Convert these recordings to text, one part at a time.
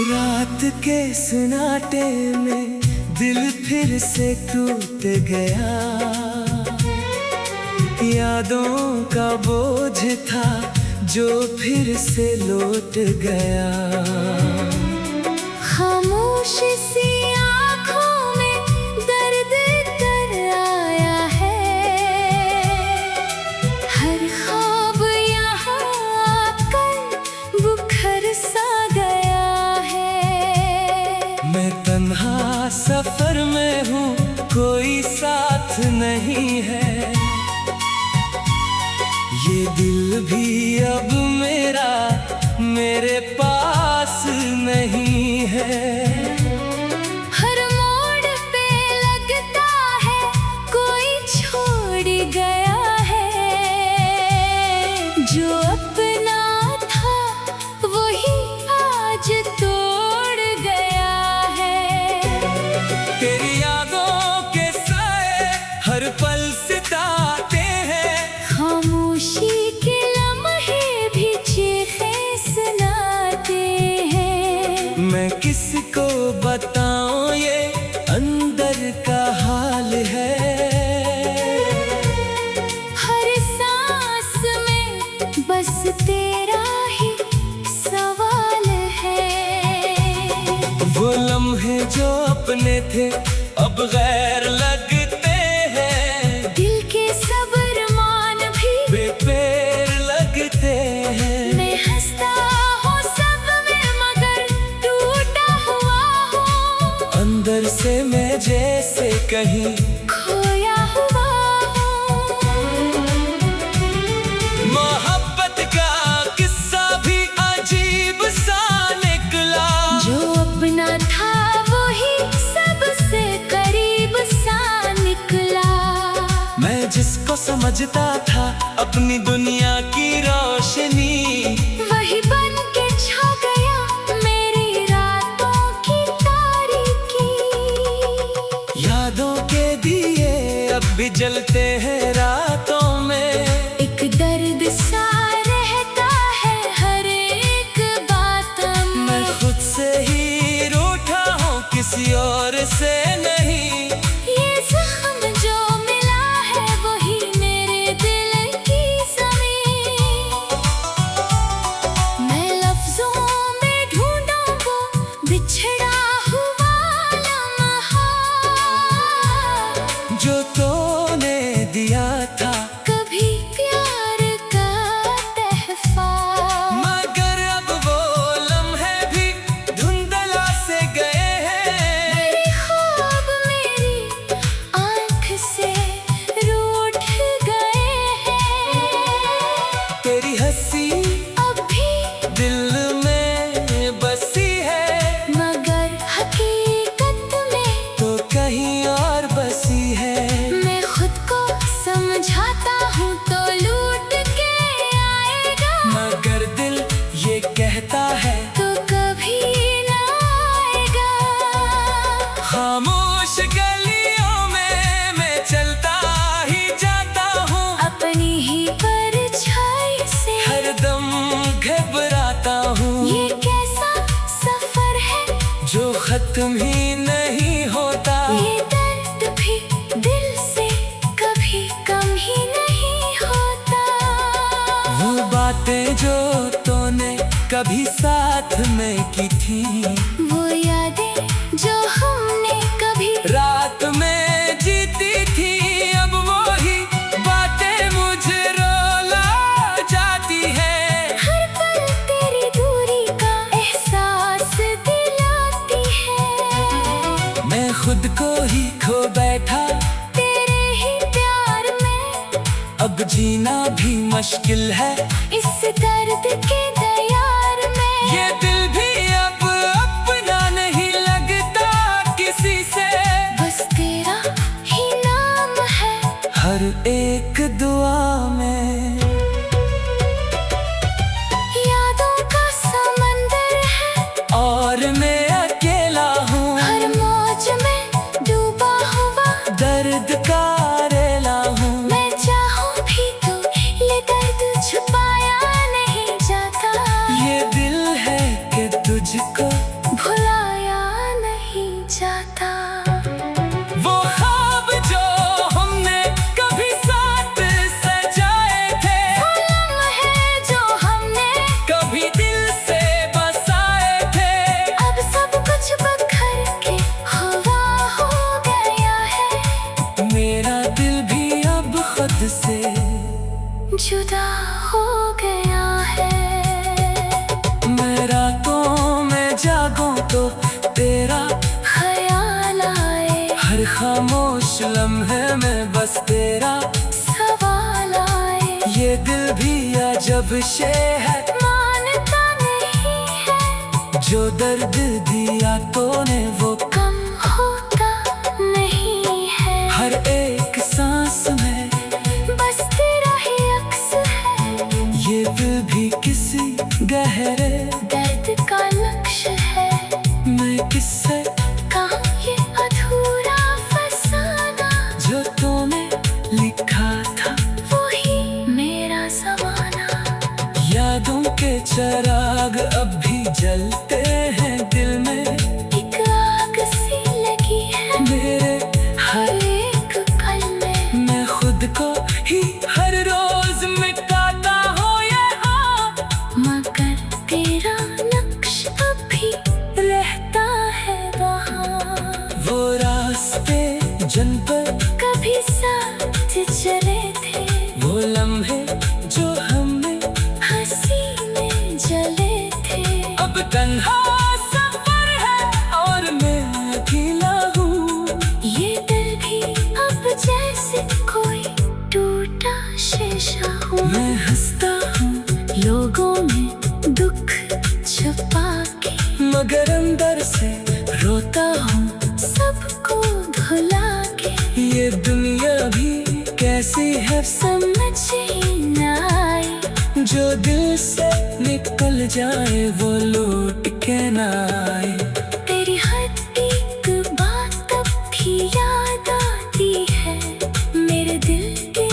रात के सन्नाटे में दिल फिर से टूट गया। यादों का बोझ था जो फिर से लौट गया। खामोश सी आँखों में दर्द तर आया है। हर ख्वाब यहाँ आकर बुखर सा गया है। मैं तन्हा सफर में हूँ, कोई साथ नहीं है। ये दिल भी अब मेरे पास नहीं है। हर मोड़ पे लगता है कोई छोड़ गया है। जो अपना था वही आज तोड़ गया है। तेरी यादों के साए हर पल सताते हैं। खामोशी के लम्हे भी चीखें सुनाते हैं। मैं किसको बताऊं ये अंदर का हाल है। हर सांस में बस तेरा ही सवाल है। वो लम्हे जो अपने थे अब गैर लगते हैं। दिल के सब्र मान भी बेपैर लगते हैं। मैं हंसता हूँ सब में मगर टूटा हुआ हूँ। अंदर से मैं जैसे कहीं खोया हुआ हूँ। मोहब्बत का किस्सा भी अजीब सा निकला। जो अपना था वही सबसे करीब सा निकला। मैं जिसको समझता था अपनी दुनिया की रोशनी, वही बन के छा गया मेरी रातों की तारीकी। यादों के दिए अब भी जलते हैं रातों में। एक दर्द सा रहता है हर एक बात में। मैं खुद से ही रूठा हूँ, किसी और से नहीं। ये जख्म जो मिला है वही मेरे दिल की ज़मीन। मैं लफ्ज़ों में ढूंढूं वो बिछड़ा हुआ लम्हा। जो तूने दिया था कभी प्यार का तहफ़ा। मगर अब वो लम्हे भी धुंधला से गए हैं। मेरे ख्वाब मेरी आँख से रूठ गए हैं। तेरी हंसी अब भी दिल में बसी है, मगर हकीकत में तो कहीं और बसी है। मैं खुद को समझाता हूँ तो लूट के आएगा। मगर दिल ये कहता है तो कभी ना आएगा। खामोश गलियों में मैं चलता ही जाता हूँ। अपनी ही परछाई से हरदम घबराता हूँ। ये कैसा सफर है जो खत्म ही नहीं होता। ये दर्द भी दिल से कभी कम ही नहीं होता। वो बातें जो तूने कभी साथ में की थी, वो यादें जो हमने कभी रात में जीती थी, अब वो ही बातें मुझे रुला जाती है। हर पल तेरी दूरी का एहसास दिलाती है। मैं खुद को ही खो बैठा तेरे ही प्यार में अब जीना भी मुश्किल है। इस दर्द के दयार में ये दिल भी अब अपना नहीं लगता किसी से। बस तेरा ही नाम है हर एक दुआ में। यादों का समंदर है और मैं अकेला हूँ, हर मौज में डूबा हुआ। दर्द का रेला हूँ। मैं चाहूँ भी तो ये दर्द छुपाया नहीं जाता। बस तेरा सवाल आए, ये दिल भी अजब शे है, मानता नहीं है। जो दर्द दिया तूने वो कम होता नहीं है, हर एक सांस में बस तेरा ही अक्स है। ये दिल भी किसी गहरे दर्द का लक्ष्य है, मैं किससे कहाँ ये अधूरा फसाना, जो तूने लिखा था वही मेरा ज़माना। यादों के चिराग अब भी जलते हैं दिल में, एक आग सी लगी है मेरे हर एक पल में। मैं खुद को ही हर रोज मिटाता हूँ यहाँ, मगर तेरा नक्श अभी रहता है वहाँ। वो रास्ते जिन पर कभी साथ चले थे, वो लम्हे जो हमने हंसी में जले थे। अब तन्हा सफर है और मैं अकेला हूँ, ये दिल भी अब जैसे कोई टूटा शीशा हूँ। मैं हंसता हूँ लोगों में दुख छुपा के, मगर अंदर से रोता हूँ। सबको भुला के, ये दुनिया भी कैसी है, समझ ही न आए। जो दिल से निकल जाए वो लौट के ना आए। तेरी हर एक बात तब भी याद आती है, मेरे दिल के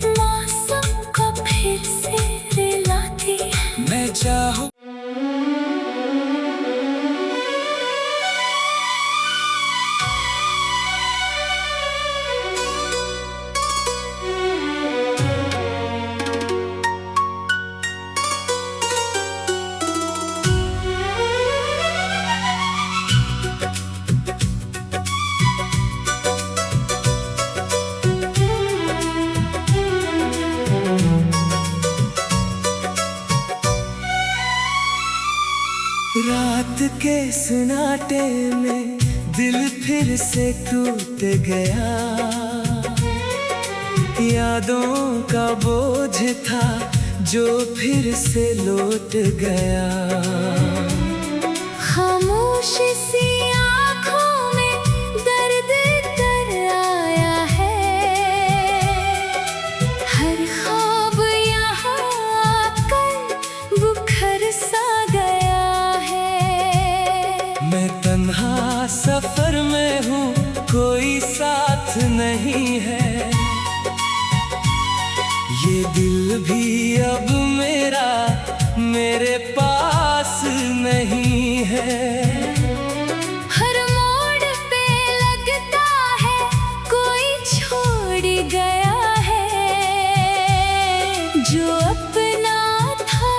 मौसम को फिर से रिलाती है। मैं चाहूँ रात के सन्नाटे में दिल फिर से टूट गया, यादों का बोझ था जो फिर से लौट गया। खामोश सी आँखों में दर्द तर आया है, हर ख्वाब यहाँ आकर बुखर सा गया है। मैं तन्हा सफर में हूँ, कोई साथ नहीं है, ये दिल भी अब मेरे पास नहीं है। हर मोड़ पे लगता है कोई छोड़ गया है, जो अपना था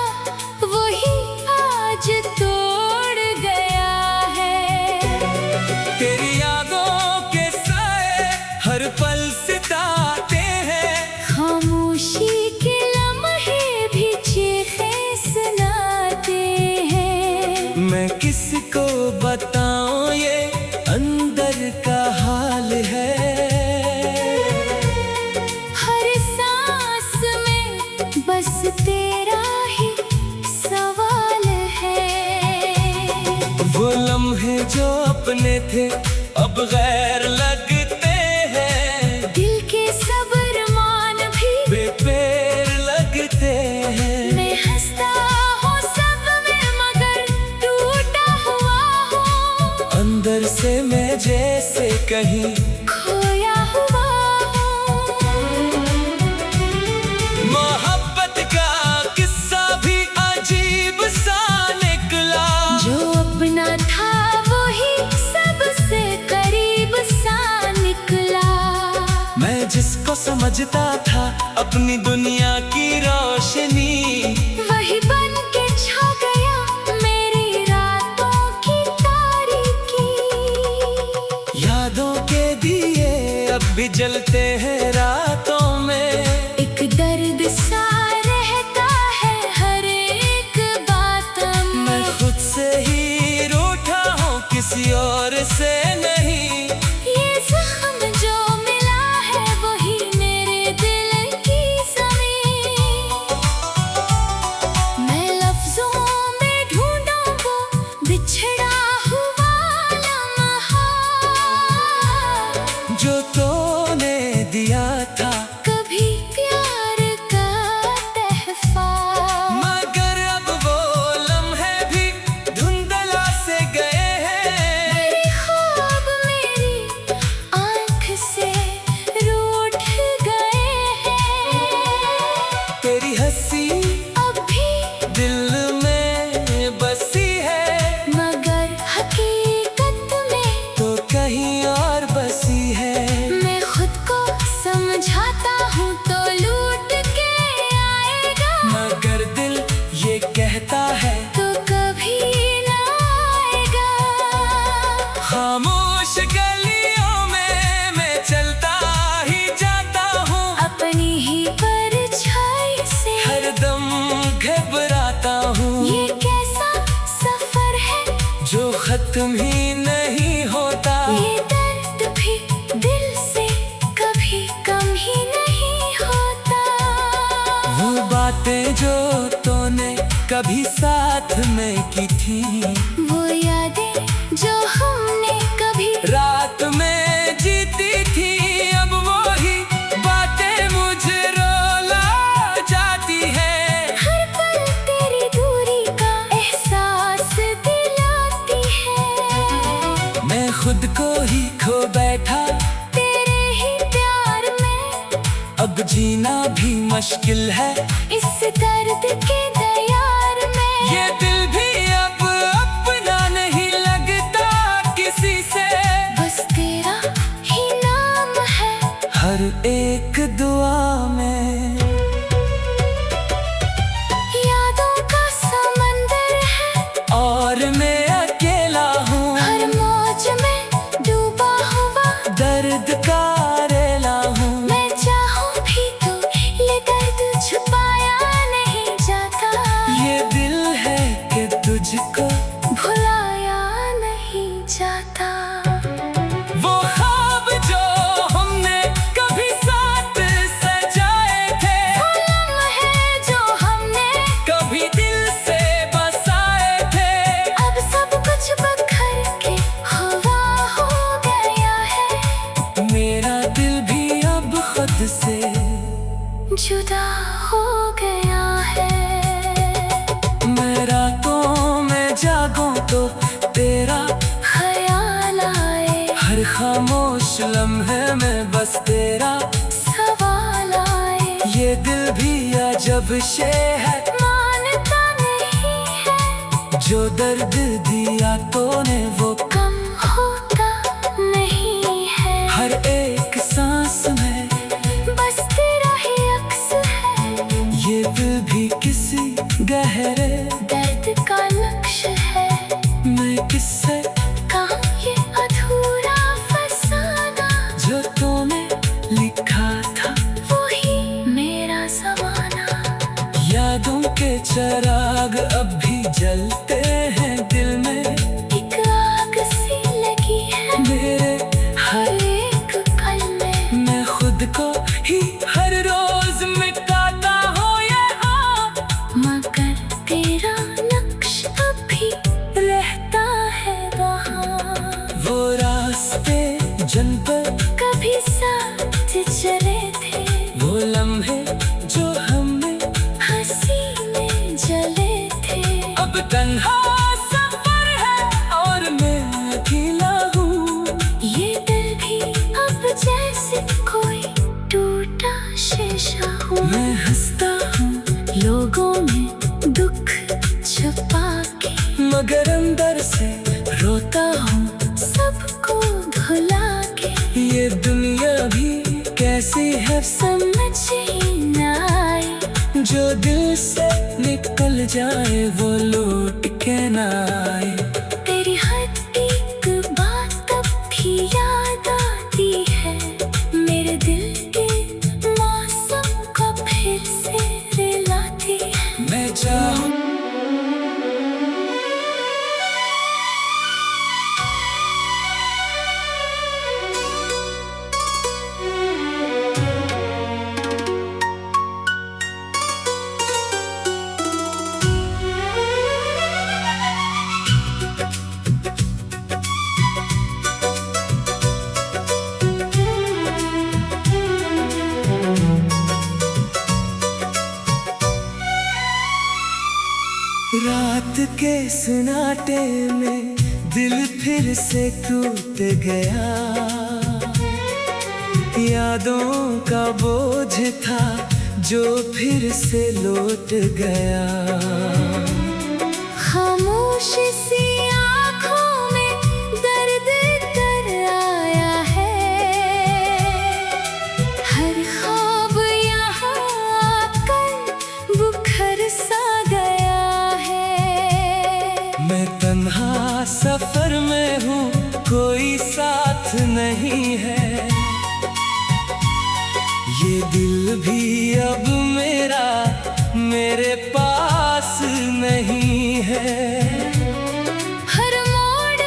वही आज तोड़ गया है। तेरी यादों के साए हर पल सिताते हैं, खामोशी के लम्हे भी चीखें सुनाते हैं। मैं किसको बताऊं ये अंदर का हाल है। हर सांस में बस तेरा ही सवाल है। वो लम्हे जो अपने थे अब गैर लगते हैं, दिल के सब्र मान भी बेपैर लगते हैं। मैं हंसता हूँ सब में मगर टूटा हुआ हूँ, अंदर से मैं जैसे कहीं खोया हुआ हूँ। मोहब्बत का किस्सा भी अजीब सा निकला, जो अपना था वही सबसे करीब सा निकला। मैं जिसको समझता था अपनी दुनिया की रोशनी, वही बन के छा गया मेरी रातों की तारीकी। यादों के दिए अब भी जलते हैं रातों में, एक दर्द सा रहता है हर एक बात में। मैं खुद से ही रूठा हूँ किसी और से नहीं। ये जख्म जो मिला है वही खत्म ही नहीं होता। ये दर्द भी दिल से कभी कम ही नहीं होता। वो बातें जो तूने कभी साथ में की थी, वो यादें जो हमने कभी रात में जीती थी, अब वो ही बातें मुझे रुला जाती है। हर पल तेरी दूरी का एहसास दिलाती है। मैं खुद को ही खो बैठा तेरे ही प्यार में, अब जीना भी मुश्किल है इस दर्द के दयार में। ये दिल भी अब अपना नहीं लगता किसी से, बस तेरा ही नाम है हर एक दुआ में। यादों का समंदर है और मैं अकेला हूँ, हर मौज में डूबा हुआ। दर्द का रेला हूँ। मैं चाहूं भी तो ये दर्द छुपाया नहीं जाता। ये दिल है कि तुझको भुलाया नहीं जाता। वो ख्वाब जो हमने कभी साथ सजाए थे, वो लम्हे जो हमने कभी दिल से बसाए थे, अब सब कुछ बिखर के हवा हो गया है। मेरा दिल भी अब खुद से जुदा हो गया है। मैं रातों में जागूं तो तेरा ख्याल आए, हर खामोश लम्हे में बस तेरा सवाल आए। ये दिल भी अजब शे है, मानता नहीं है जो दर्द दिया तूने वो कम होता नहीं है। हर एक सांस में बस तेरा ही अक्स है, ये दिल भी किसी गहरे दर्द का नक्श है। मैं किससे कहाँ ये अधूरा फसाना, जो तूने लिखा था वही मेरा ज़माना। यादों के चिराग अब भी जलते हैं दिल में, एक आग सी लगी है मेरे हर एक पल में। मैं खुद को ही हर रोज मिटाता हूँ यहाँ, मगर तेरा नक्श अभी रहता है वहाँ। वो रास्ते जिन पर कभी साथ चले थे, वो लम्हे जो हमने हंसी में जले थे। अब तन्हा सफर है और मैं अकेला हूँ। ये दिल भी अब जैसे कोई टूटा शीशा हूँ। मैं हंसता हूँ लोगों में दुख छुपा के, मगर अंदर से रोता हूँ। सबको भुला के ये दुनिया भी कैसी है, समझ ही न आए। जो दिल से निकल जाए वो लौट के ना आए। तेरी हर एक बात अब भी याद आती है, मेरे दिल के मौसम को फिर से रिलाती है। मैं चाहूँ रात के सन्नाटे में दिल फिर से टूट गया। यादों का बोझ था जो फिर से लौट गया। खामोश सी आँखों में दर्द तर आया है। हर ख्वाब यहाँ आकर बुखर सा गया है। मैं तन्हा सफर में हूँ, कोई साथ नहीं है। ये दिल भी अब मेरे पास नहीं है। हर मोड़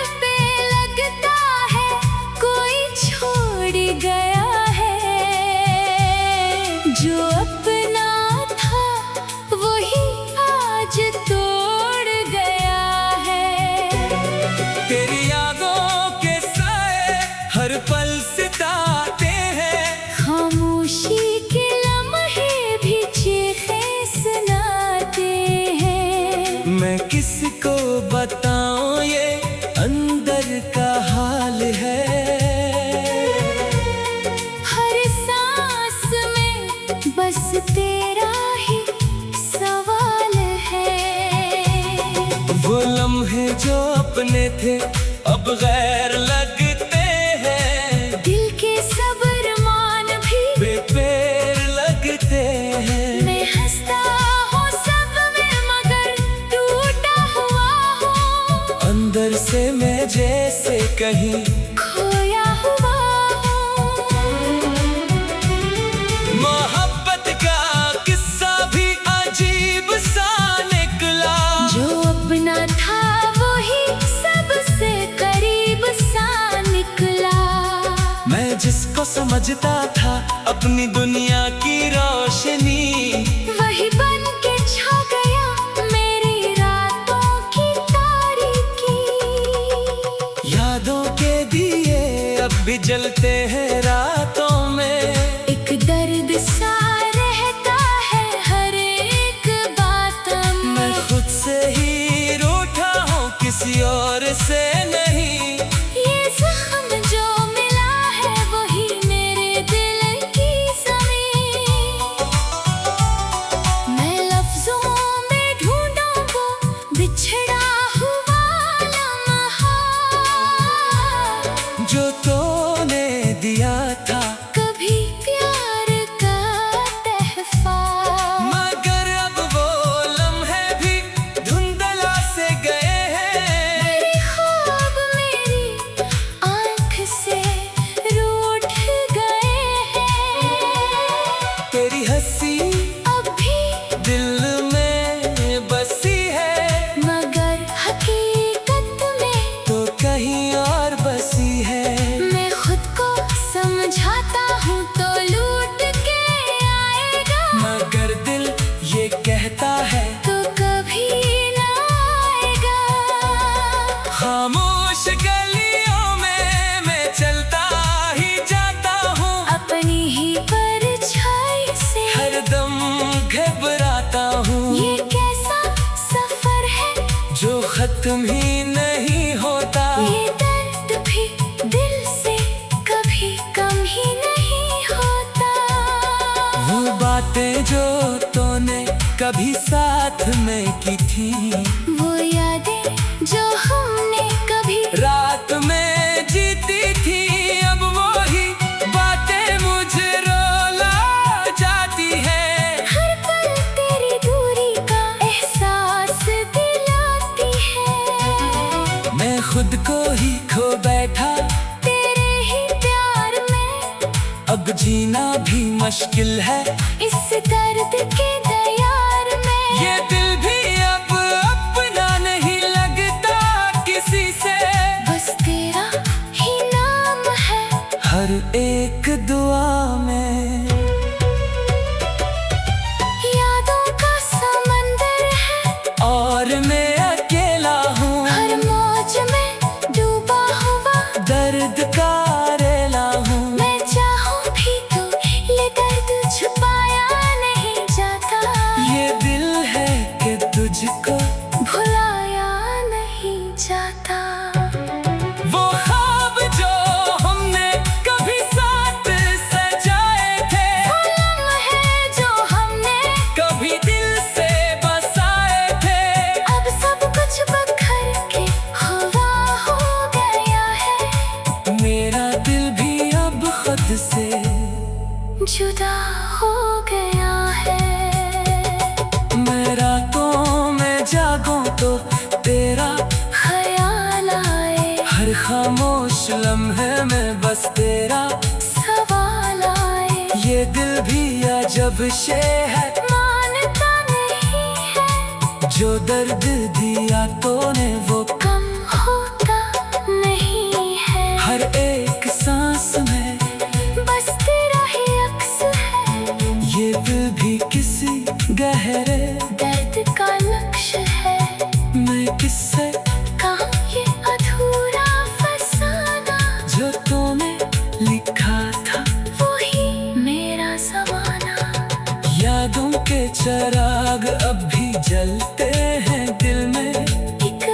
बताऊं ये अंदर का हाल है। हर सांस में बस तेरा ही सवाल है। वो लम्हे जो अपने थे अब गैर लगते हैं। दिल के सब्र मान भी बेपेर लगते हैं। मैं हंसता हूँ सब में मगर टूटा हुआ हूँ। अंदर से मैं जैसे कहीं खोया हुआ हूँ। मोहब्बत का किस्सा भी अजीब सा निकला। जो अपना था वही सबसे करीब सा निकला। मैं जिसको समझता था अपनी दुनिया की रोशनी, वही बन के छा गया मेरी रातों की तारीकी। यादों के दिए अब भी जलते हैं रातों में। एक दर्द सा रहता है हर एक बात मैं में। खुद से ही रूठा हूँ किसी और से नहीं। ये जख्म जो मिला है वही मेरे दिल की ज़मीन। मैं लफ्ज़ों में ढूंढूं वो बिछड़ा हुआ लम्हा। जो तूने दिया था कभी प्यार का तहफ़ा। मगर अब वो लम्हे भी धुंधला से गए हैं। मेरे ख्वाब मेरी आँख से रूठ गए हैं। तेरी हंसी अब भी दिल में बसी है, मगर हकीकत में तो कहीं और बसी है। मैं खुद को समझाता हूँ तो लूट के आएगा। मगर दिल ये कहता है तो कभी ना आएगा। खामोश गलियों में मैं चलता ही जाता हूँ। अपनी ही परछाई से हरदम घबराता हूँ। ये कैसा सफर है जो खत्म ही नहीं होता। ये दर्द भी दिल से कभी कम ही नहीं होता। वो बातें जो तूने कभी साथ में की थी, वो यादें जो हमने कभी रात में जीती थी, अब वही बातें मुझे रुला जाती है। हर पल तेरी दूरी का एहसास दिलाती है। मैं खुद को ही खो बैठा तेरे ही प्यार में अब जीना भी मुश्किल है। इस दर्द के दयार में ये दिल भी अब अपना नहीं लगता किसी से। बस तेरा ही नाम है हर एक दुआ में। यादों का समंदर है और मैं अकेला हूँ हर मौज में डूबा हुआ। दर्द का रेला हूँ। मैं चाहूँ भी तो ये दर्द छुपाया नहीं जाता। ये दिल है कि तुझको भुलाया नहीं जाता। वो ख्वाब जो हमने कभी साथ सजाए थे, वो लम्हे जो हमने कभी दिल से बसाए थे। अब सब कुछ बखर के हवा हो गया है। मेरा दिल भी अब खुद से जुदा हो गया है। मैं रातों में जागूं तो तेरा ख्याल आए हर खामोश लम्हे में बस तेरा सवाल आए। ये दिल भी अजब शे है मानता नहीं है जो दर्द दिया तूने वो कम होता नहीं है। हर एक सांस में बस तेरा ही अक्स है। ये दिल भी किसी गहरे दर्द का लक्ष्य है। मैं किससे कहाँ ये अधूरा फसाना जो तूने लिखा था वही मेरा ज़माना। यादों के चिराग अब भी जलते हैं दिल में। एक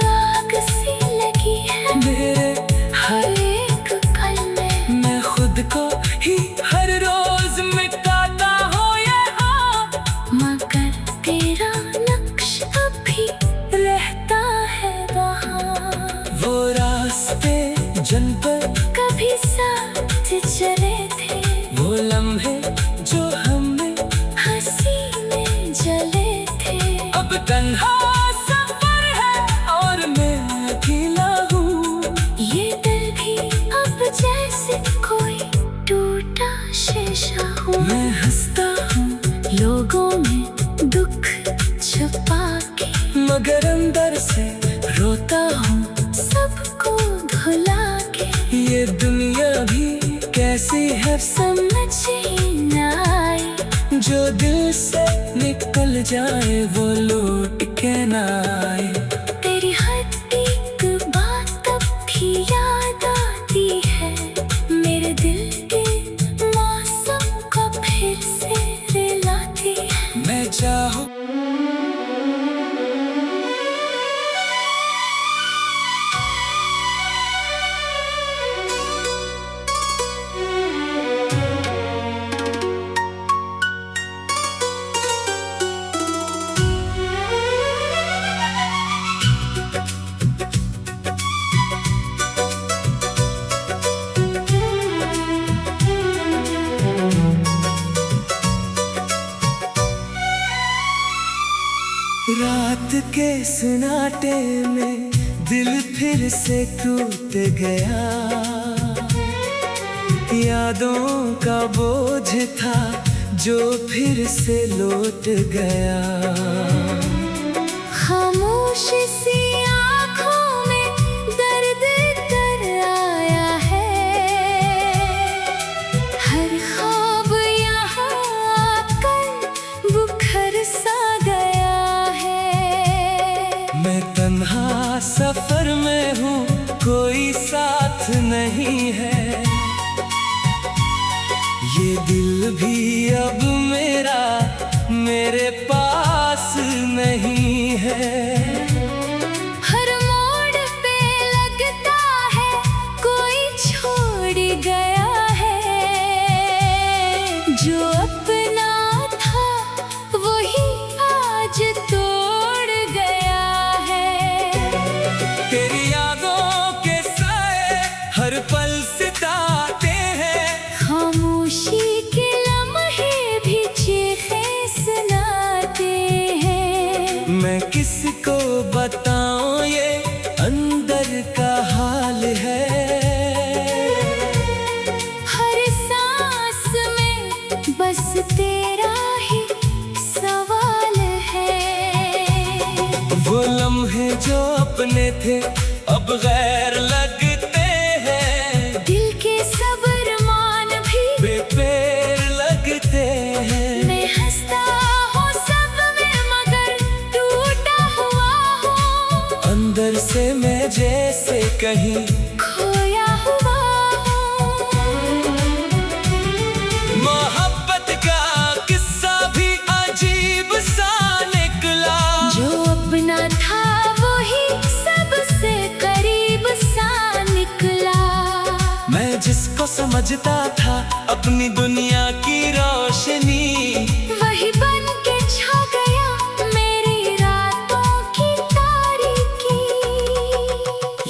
रास्ते जन पर कभी साथ चले थे, वो लम्हे जो हमने हंसी में जले थे। अब तन्हा सफर है और मैं अकेला हूँ। ये दिल भी अब जैसे कोई टूटा शीशा हूँ। मैं हंसता हूँ लोगों में दुख छुपा के, मगर अंदर से रोता हूँ सबको भुला के। ये दुनिया भी कैसी है, समझ ही न आए, जो दिल से निकल जाए वो लौट के ना आए। तेरी हर एक बात अब भी याद आती है, मेरे दिल के मौसम को फिर से रिलाती है। मैं चाहूँ रात के सन्नाटे में दिल फिर से टूट गया। यादों का बोझ था जो फिर से लौट गया। खामोश सी आँखों में दर्द कर आया है, हर ख्वाब यहाँ आकर बुखर सा गया है। मैं तन्हा सफर में हूँ, कोई साथ नहीं है। ये दिल भी अब मेरे पास नहीं है। हर मोड़ पे लगता है कोई छोड़ गया है, जो अपना था वही आज तोड़ गया है। तेरी यादों के साए हर पल सताते हैं, खामोशी के लम्हे भी चीखें सुनाते हैं। मैं किसको बताऊं ये अंदर का हाल है। हर सांस में बस तेरा ही सवाल है। वो लम्हे जो अपने थे अब गैर लगते हैं, दिल के सब्र मान भी बेपैर लगते हैं। मैं हंसता हूँ सब में मगर टूटा हुआ हूँ, अंदर से मैं जैसे कहीं खोया हुआ हूँ। मोहब्बत का किस्सा भी अजीब सा निकला, जो अपना था वही सबसे करीब सा निकला। मैं जिसको समझता था अपनी दुनिया की रोशनी, वही बन के छा गया मेरी रातों की तारीकी।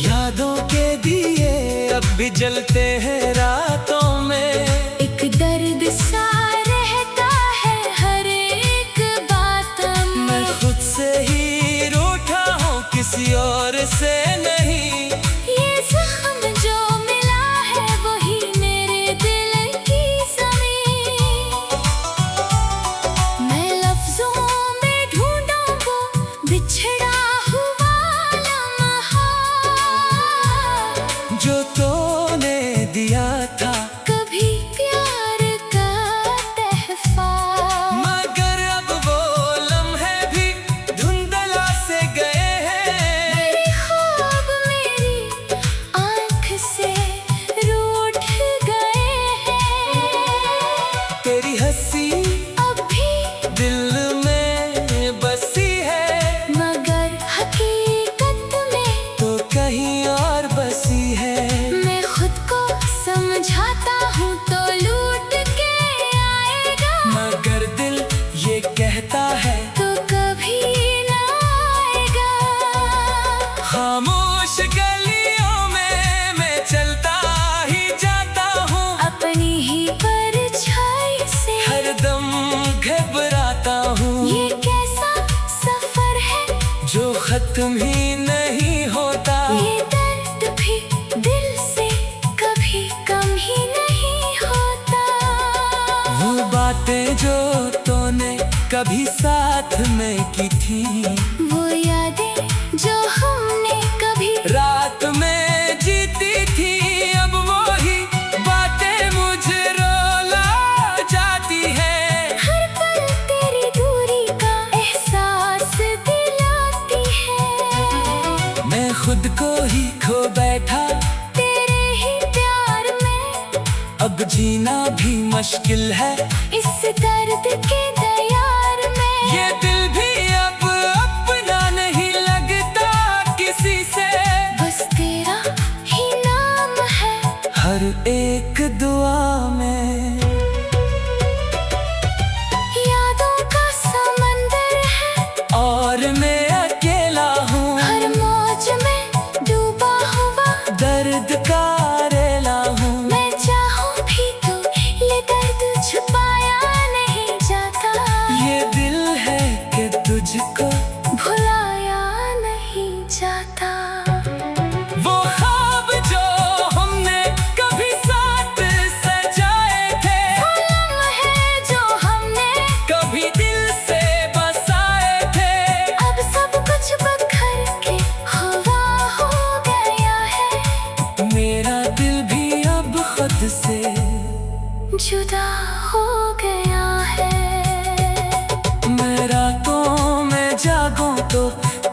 यादों के दिए अब भी जलते हैं रातों में। एक दर्द सा रहता है हर एक बात में। मैं खुद से ही रूठा हूँ, किसी और से नहीं। ये जख्म जो मिला है वही मेरे दिल की ज़मीन। मैं लफ्ज़ों में ढूंढूं वो बिछड़ा हुआ लम्हा, जो तूने दिया था कभी प्यार का तहफ़ा। मगर अब वो लम्हे भी धुंधला से गए हैं। मेरे ख्वाब मेरी आँख से रूठ गए हैं। तेरी हंसी अब भी दिल में बसी है, मगर हकीकत में तो कहीं और बसी है। मैं खुद को समझाता हूँ तो लूट के आएगा, मगर दिल ये कहता है तो कभी ना आएगा। खामोश गलियों में नहीं होता। ये दर्द भी दिल से कभी कम ही नहीं होता। वो बातें जो तूने कभी साथ में की थी, वो यादें जो हमने कभी रात में जीती थी, अब वही बातें मुझे रुला जाती है। हर पल तेरी दूरी का एहसास दिलाती है। मैं खुद को ही खो बैठा तेरे ही प्यार में, अब जीना भी मुश्किल है इस दर्द के दयार में। ये दिल भी अब अपना नहीं लगता किसी से, बस तेरा ही नाम है हर एक दुआ में। यादों का समंदर है और मैं अकेला हूँ, हर मौज में डूबा हुआ। दर्द का रेला हूँ। मैं चाहूं भी तो ये दर्द छुपाया नहीं जाता। ये दिल है कि तुझको भुलाया नहीं जाता। वो ख्वाब जो हमने कभी साथ सजाए थे, वो लम्हे जो हमने कभी दिल से बसाए थे, अब सब कुछ बखर के हवा हो गया है। मेरा दिल भी अब खुद से जुदा हो गया है। मैं रातों में जागूं तो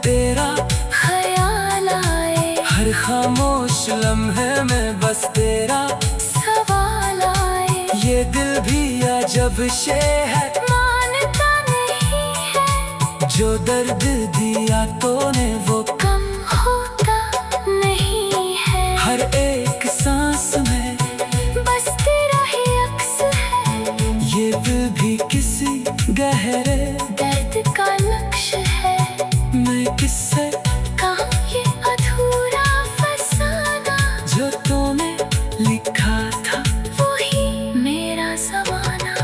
तेरा ख्याल आए, हर खामोश लम्हे में बस तेरा सवाल आए। ये दिल भी अजब शे है, मानता नहीं है जो दर्द दिया तूने वो कम होता नहीं है। हर एक सांस में बस तेरा ही अक्स है, ये दिल भी किसी गहरे दर्द का लक्ष्य है। में किससे कहाँ ये अधूरा फसाना, जो तूने लिखा था वही मेरा ज़माना।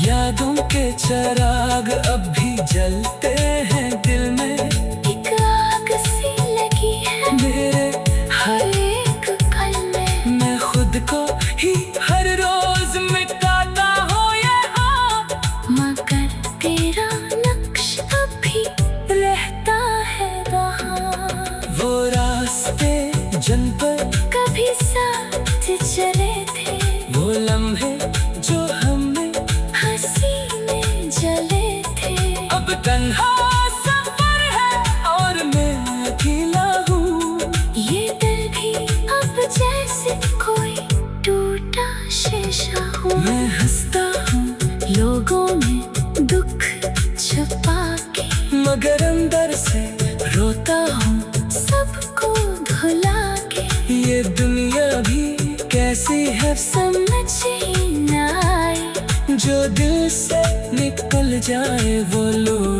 यादों के चिराग अब भी जलते हैं दिल में, एक आग सी लगी है मेरे हर एक पल में। मैं खुद को ही हर रोज मिटाता हूँ यहाँ, मगर तेरा नक्श अभी रहता है वहाँ। वो रास्ते जिन पर कभी साथ चले थे, वो लम्हे जो हमने हंसी में जले थे। अब तन्हा सफर है और मैं अकेला हूँ। ये दिल भी अब जैसे कोई टूटा शीशा हूँ। मैं हंसता हूँ लोगों में दुख छुपा के, मगर अंदर से रोता हूँ। सबको भुला के ये दुनिया भी कैसी है, समझ ही न आए। जो दिल से निकल जाए वो लोग